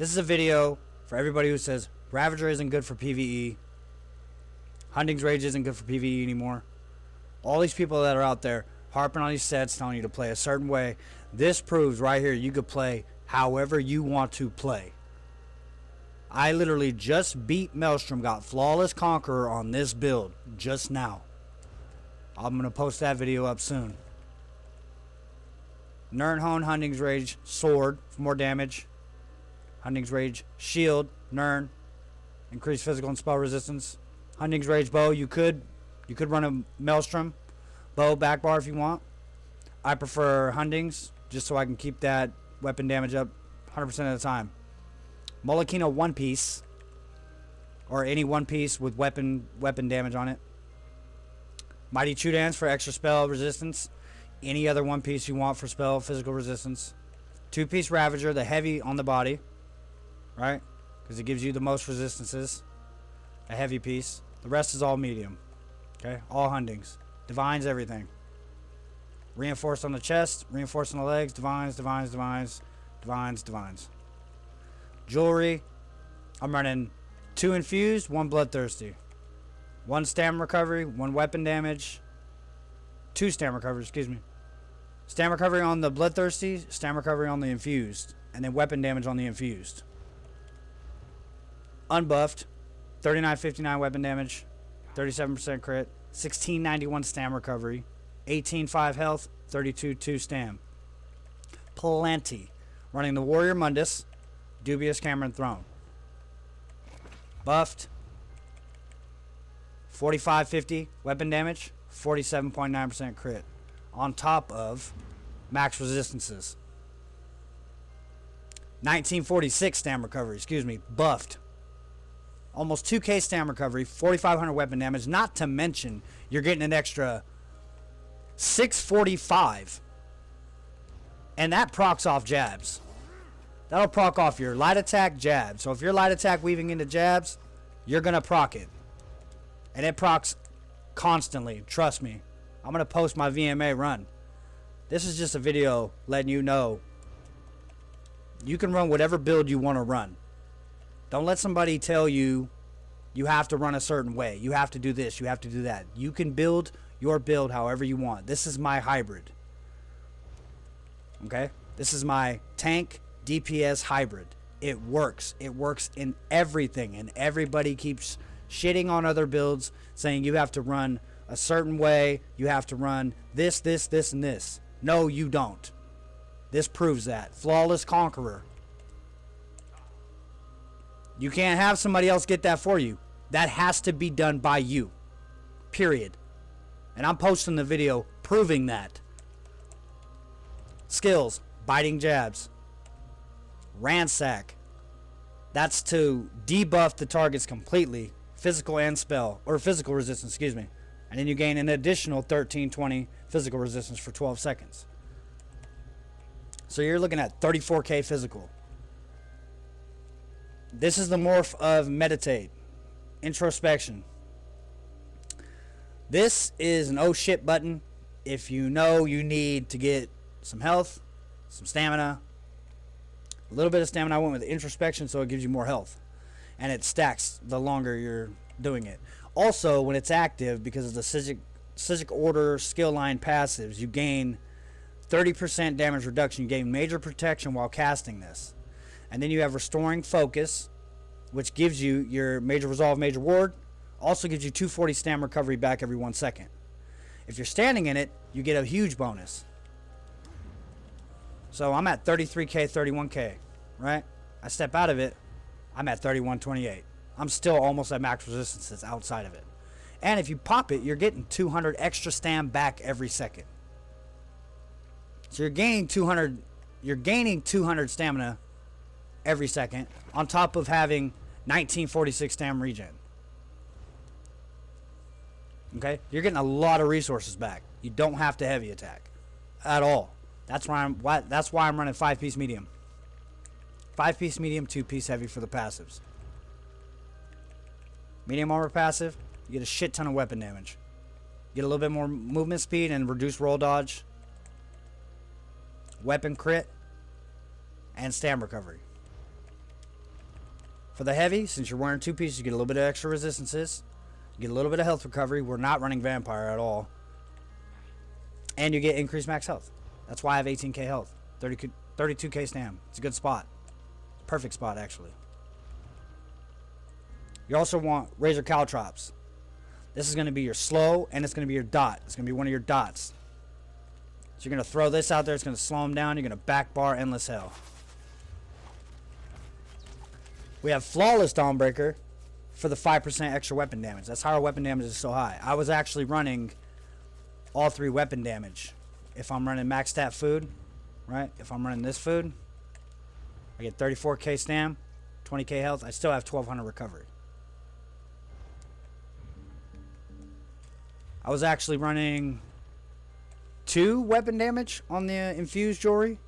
This is a video for everybody who says Ravager isn't good for PvE. Hunting's Rage isn't good for PvE anymore. All these people that are out there harping on these sets, telling you to play a certain way. This proves right here you could play however you want to play. I literally just beat Maelstrom, got Flawless Conqueror on this build just now. I'm going to post that video up soon. Nirnhone, Hunting's Rage, Sword for more damage. Hunting's Rage, Shield, Nirn, increased physical and spell resistance. Hunting's Rage Bow, you could run a Maelstrom bow back bar if you want. I prefer Hunting's just so I can keep that weapon damage up 100% of the time. Molokino One Piece, or any one piece with weapon damage on it. Mighty Chudans for extra spell resistance. Any other one piece you want for spell physical resistance. 2-piece Ravager, the heavy on the body, right? Because it gives you the most resistances. A heavy piece. The rest is all medium. Okay, all Huntings. Divines, everything. Reinforced on the chest, reinforced on the legs, divines, divines, divines, divines, divines. Jewelry, I'm running 2 infused, 1 bloodthirsty. 1 stamina recovery, 1 weapon damage. 2 stamina recovery, excuse me. Stamina recovery on the bloodthirsty, stamina recovery on the infused, and then weapon damage on the infused. Unbuffed, 3959 weapon damage, 37% crit, 1691 stam recovery, 18.5 health, 32.2 stam. Plenty. Running the Warrior Mundus, Dubious Cameron Throne. Buffed, 4550 weapon damage, 47.9% crit. On top of max resistances. 1946 stam recovery, excuse me, buffed. Almost 2k stam recovery, 4500 weapon damage, not to mention you're getting an extra 645. And that procs off jabs. That'll proc off your light attack jab. So if you're light attack weaving into jabs, you're going to proc it. And it procs constantly, trust me. I'm going to post my VMA run. This is just a video letting you know you can run whatever build you want to run. Don't let somebody tell you you have to run a certain way. You have to do this. You have to do that. You can build your build however you want. This is my hybrid. Okay? This is my tank DPS hybrid. It works. It works in everything. And everybody keeps shitting on other builds, saying you have to run a certain way. You have to run this, this, this, and this. No, you don't. This proves that. Flawless Conqueror. You can't have somebody else get that for you. That has to be done by you. Period. And I'm posting the video proving that. Skills. Biting jabs. Ransack. That's to debuff the targets completely. Physical and spell. Or physical resistance, excuse me. And then you gain an additional 1320 physical resistance for 12 seconds. So you're looking at 34k physical. This is the morph of Meditate. Introspection. This is an oh shit button if you know you need to get some health, some stamina, a little bit of stamina. I went with introspection so it gives you more health. And it stacks the longer you're doing it. Also, when it's active, because of the Psijic Order skill line passives, you gain 30% damage reduction. You gain major protection while casting this. And then you have Restoring Focus, which gives you your Major Resolve, Major Ward. Also gives you 240 stam recovery back every 1 second. If you're standing in it, you get a huge bonus. So I'm at 33k, 31k, right? I step out of it, I'm at 3128. I'm still almost at max resistances outside of it. And if you pop it, you're getting 200 extra stam back every second. So you're gaining 200 stamina every second on top of having 1946 stam regen. Okay? You're getting a lot of resources back. You don't have to heavy attack at all. That's why I'm running 5-piece medium. 5-piece medium, 2-piece heavy for the passives. Medium armor passive, you get a shit ton of weapon damage. You get a little bit more movement speed and reduced roll dodge. Weapon crit. And stam recovery. For the heavy, since you're wearing 2 pieces, you get a little bit of extra resistances. You get a little bit of health recovery. We're not running vampire at all. And you get increased max health. That's why I have 18k health. 32k stam. It's a good spot. Perfect spot, actually. You also want Razor Caltrops. This is going to be your slow, and it's going to be your dot. It's going to be one of your dots. So you're going to throw this out there. It's going to slow them down. You're going to back bar Endless Hell. We have Flawless Dawnbreaker for the 5% extra weapon damage. That's how our weapon damage is so high. I was actually running all 3 weapon damage. If I'm running max stat food, right? If I'm running this food, I get 34k stam, 20k health. I still have 1200 recovery. I was actually running 2 weapon damage on the infused jewelry,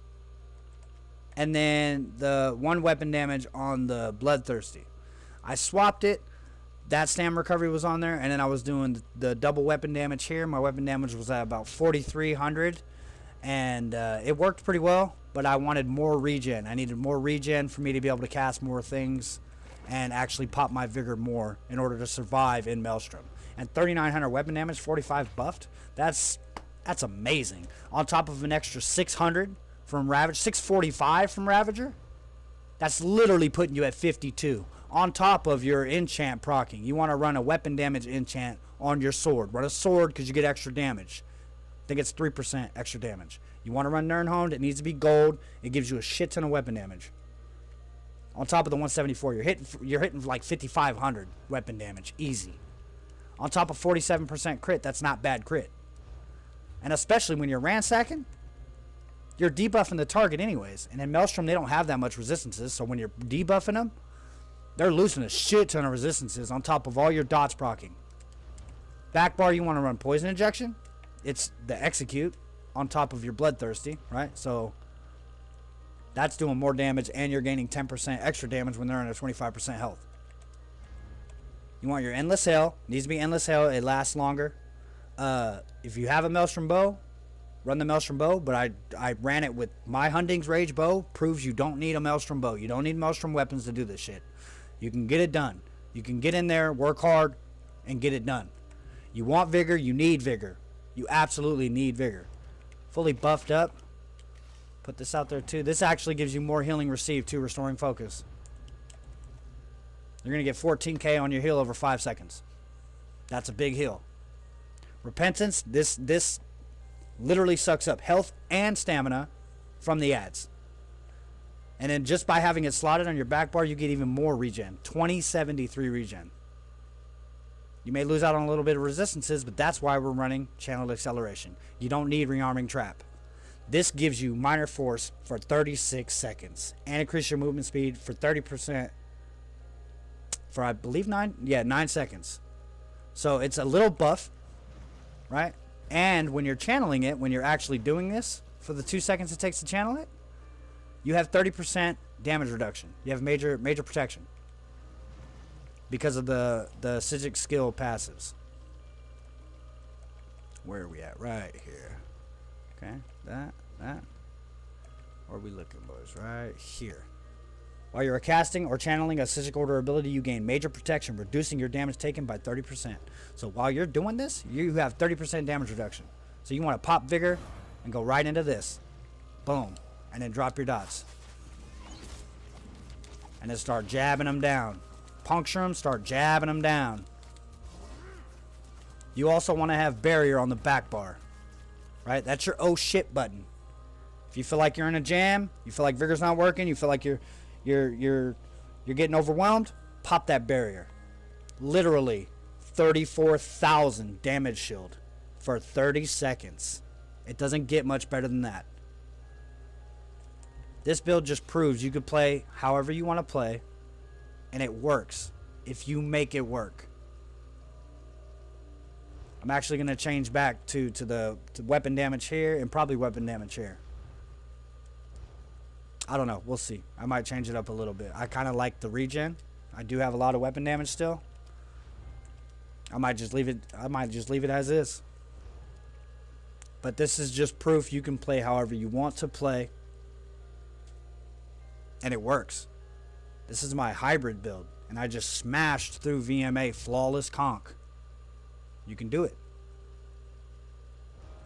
and then the 1 weapon damage on the bloodthirsty. I swapped it. That stam recovery was on there, and then I was doing the double weapon damage here. My weapon damage was at about 4,300, and it worked pretty well, but I wanted more regen. I needed more regen for me to be able to cast more things and actually pop my vigor more in order to survive in Maelstrom. And 3,900 weapon damage, 45 buffed, that's amazing. On top of an extra 600 from Ravage, 645 from Ravager, that's literally putting you at 52. On top of your enchant proccing, you want to run a weapon damage enchant on your sword. Run a sword because you get extra damage. I think it's 3% extra damage. You want to run Nirnhoned, it needs to be gold. It gives you a shit ton of weapon damage. On top of the 174, you're hitting like 5,500 weapon damage, easy. On top of 47% crit, that's not bad crit. And especially when you're ransacking, you're debuffing the target anyways. And in Maelstrom, they don't have that much resistances, so when you're debuffing them, they're losing a shit ton of resistances on top of all your dots proccing. Back bar, you want to run Poison Injection. It's the execute on top of your Bloodthirsty, right? So that's doing more damage, and you're gaining 10% extra damage when they're under 25% health. You want your Endless Hail. Needs to be Endless Hail. It lasts longer. If you have a Maelstrom bow, run the Maelstrom bow, but I ran it with my Hunding's Rage bow. Proves you don't need a Maelstrom bow. You don't need Maelstrom weapons to do this shit. You can get it done. You can get in there, work hard, and get it done. You want vigor, you need vigor. You absolutely need vigor. Fully buffed up. Put this out there too. This actually gives you more healing received too, restoring focus. You're going to get 14k on your heal over 5 seconds. That's a big heal. Repentance, this literally sucks up health and stamina from the ads. And then just by having it slotted on your back bar, you get even more regen. 2073 regen. You may lose out on a little bit of resistances, but that's why we're running Channeled Acceleration. You don't need Rearming Trap. This gives you Minor Force for 36 seconds. And increase your movement speed for 30%. For I believe 9 seconds. So it's a little buff, right? And when you're channeling it, when you're actually doing this, for the 2 seconds it takes to channel it, you have 30% damage reduction. You have major protection. Because of the Psijic skill passives. Where are we at? Right here. Okay, that. Where are we looking, boys? Right here. While you're casting or channeling a Psijic Order ability, you gain major protection, reducing your damage taken by 30%. So while you're doing this, you have 30% damage reduction. So you want to pop Vigor and go right into this. Boom. And then drop your dots. And then start jabbing them down. Puncture them, start jabbing them down. You also want to have Barrier on the back bar. Right? That's your oh shit button. If you feel like you're in a jam, you feel like Vigor's not working, you feel like you're getting overwhelmed, pop that Barrier. Literally 34,000 damage shield for 30 seconds. It doesn't get much better than that. This build just proves you could play however you want to play, and it works if you make it work. I'm actually going to change back to weapon damage here and probably weapon damage here. I don't know. We'll see. I might change it up a little bit. I kind of like the regen. I do have a lot of weapon damage still. I might just leave it as is. But this is just proof you can play however you want to play. And it works. This is my hybrid build, and I just smashed through VMA flawless conk. You can do it.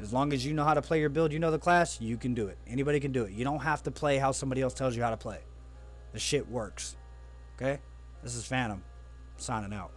As long as you know how to play your build, you know the class, you can do it. Anybody can do it. You don't have to play how somebody else tells you how to play. The shit works. Okay? This is Phantom, signing out.